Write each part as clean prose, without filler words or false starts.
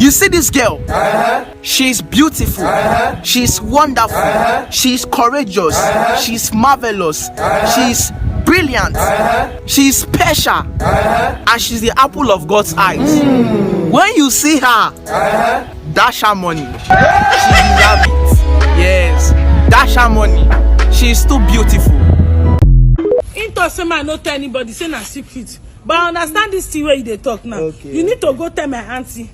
You see this girl? She's beautiful. She's wonderful. She's courageous. She's marvelous. She's brilliant. She's special. And she's the apple of God's eyes. When you see her, dash her money. She deserves it. Yes, dash her money. She's too beautiful. Into some I not tell anybody, say na secret. But I understand this thing where you dey talk now. Okay. You need to go tell my auntie.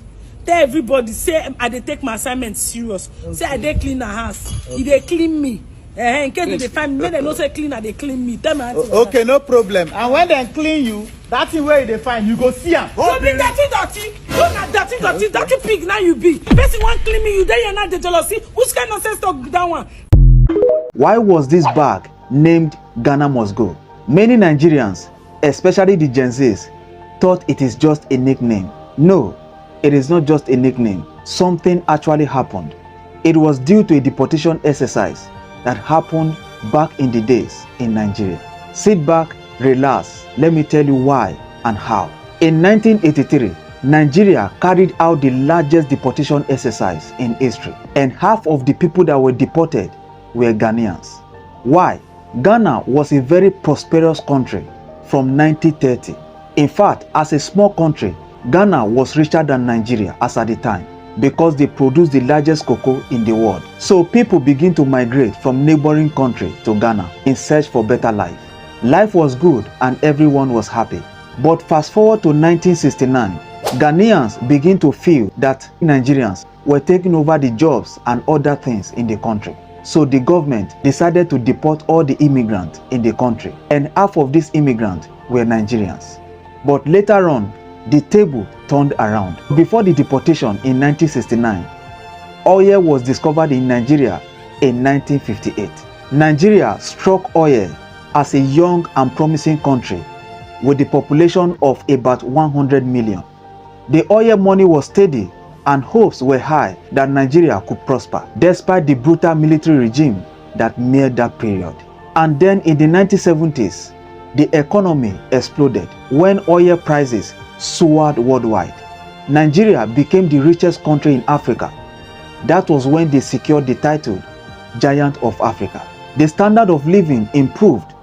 Tell everybody, say I dey take my assignment serious. Okay. Say I dey clean her house. Okay. They clean me. In case they find me, when they don't say clean, they clean me. Tell my auntie. Okay, no problem. And when they clean you, that thing where they find you go see her. So be dirty. You not dirty pig now you be. Person want clean me, you there you're not the jealousy. Which kind of sense talk that one? Why was this bag named Ghana Must Go? Many Nigerians, especially the Gen Zs, thought it is just a nickname. No, it is not just a nickname. Something actually happened. It was due to a deportation exercise that happened back in the days in Nigeria. Sit back, relax. Let me tell you why and how. In 1983, Nigeria carried out the largest deportation exercise in history, and half of the people that were deported were Ghanaians. Why? Ghana was a very prosperous country from 1930. In fact, as a small country, Ghana was richer than Nigeria as at the time because they produced the largest cocoa in the world. So people begin to migrate from neighboring countries to Ghana in search for better life. Life was good and everyone was happy. But fast forward to 1969, Ghanaians begin to feel that Nigerians were taking over the jobs and other things in the country. So the government decided to deport all the immigrants in the country, and half of these immigrants were Nigerians. But later on, the table turned around. Before the deportation in 1969, oil was discovered in Nigeria in 1958. Nigeria struck oil as a young and promising country with a population of about 100 million. The oil money was steady and hopes were high that Nigeria could prosper despite the brutal military regime that made that period. And then in the 1970s, the economy exploded when oil prices soared worldwide. Nigeria became the richest country in Africa. That was when they secured the title Giant of Africa. The standard of living improved,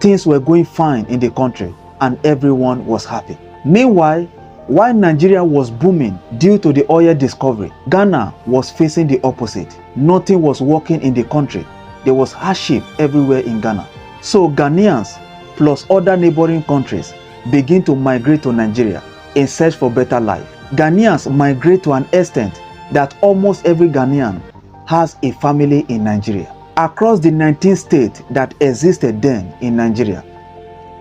things were going fine in the country, and everyone was happy. Meanwhile, while Nigeria was booming due to the oil discovery, Ghana was facing the opposite. Nothing was working in the country. There was hardship everywhere in Ghana. So Ghanaians plus other neighboring countries begin to migrate to Nigeria in search for better life. Ghanaians migrate to an extent that almost every Ghanaian has a family in Nigeria. Across the 19 states that existed then in Nigeria,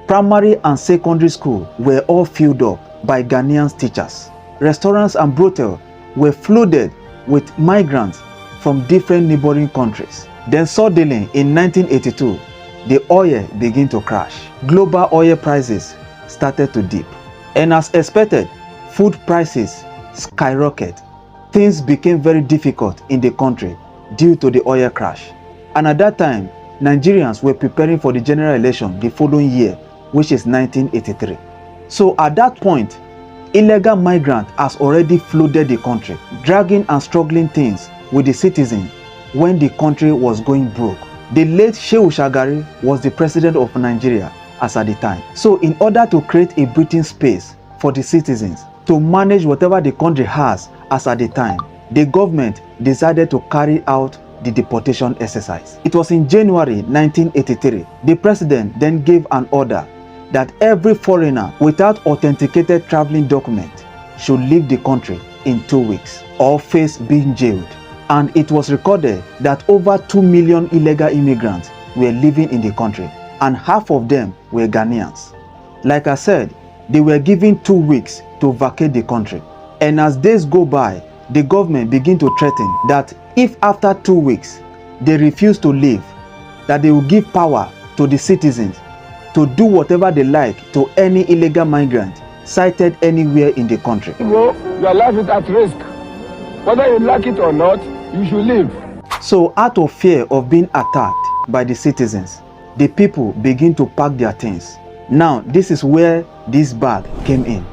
primary and secondary school were all filled up by Ghanaian teachers. Restaurants and brothels were flooded with migrants from different neighboring countries. Then suddenly in 1982, the oil began to crash. Global oil prices started to dip. And as expected, food prices skyrocketed. Things became very difficult in the country due to the oil crash. And at that time, Nigerians were preparing for the general election the following year, which is 1983. So at that point, illegal migrants has already flooded the country, dragging and struggling things with the citizens when the country was going broke. The late Shehu Shagari was the president of Nigeria as at the time. So in order to create a breathing space for the citizens to manage whatever the country has as at the time, the government decided to carry out the deportation exercise. It was in January 1983. The president then gave an order that every foreigner without authenticated traveling document should leave the country in 2 weeks or face being jailed. And it was recorded that over 2 million illegal immigrants were living in the country, and half of them were Ghanaians. Like I said, they were given 2 weeks to vacate the country. And as days go by, the government began to threaten that if after 2 weeks they refuse to leave, that they will give power to the citizens to do whatever they like to any illegal migrant sighted anywhere in the country. Your life is at risk. Whether you like it or not, you should leave. So out of fear of being attacked by the citizens, the people begin to pack their things. Now, this is where this bag came in.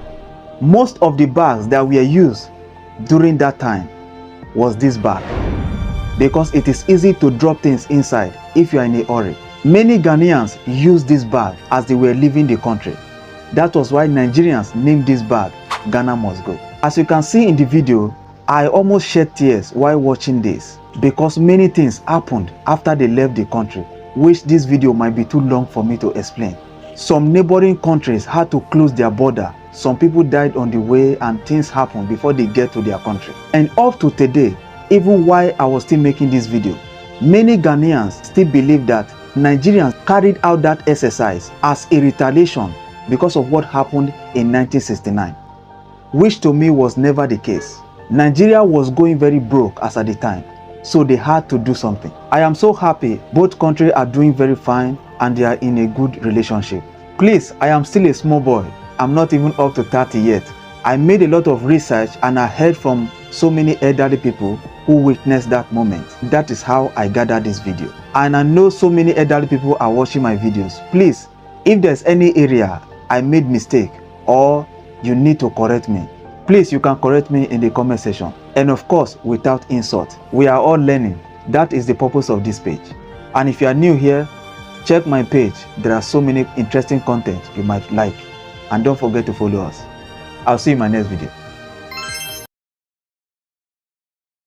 Most of the bags that were used during that time was this bag, because it is easy to drop things inside if you are in a hurry. Many Ghanaians used this bag as they were leaving the country. That was why Nigerians named this bag Ghana Must Go. As you can see in the video, I almost shed tears while watching this because many things happened after they left the country, which this video might be too long for me to explain. Some neighboring countries had to close their border. Some people died on the way and things happened before they get to their country. And up to today, even while I was still making this video, many Ghanaians still believe that Nigerians carried out that exercise as a retaliation because of what happened in 1969, which to me was never the case. Nigeria was going very broke as at the time, so they had to do something. I am so happy both countries are doing very fine and they are in a good relationship. Please, I am still a small boy. I'm not even up to 30 yet. I made a lot of research and I heard from so many elderly people who witnessed that moment. That is how I gathered this video. And I know so many elderly people are watching my videos. Please, if there's any area I made mistake or you need to correct me, please you can correct me in the comment section. And of course, without insult. We are all learning. That is the purpose of this page. And if you are new here, check my page. There are so many interesting content you might like. And don't forget to follow us. I'll see you in my next video.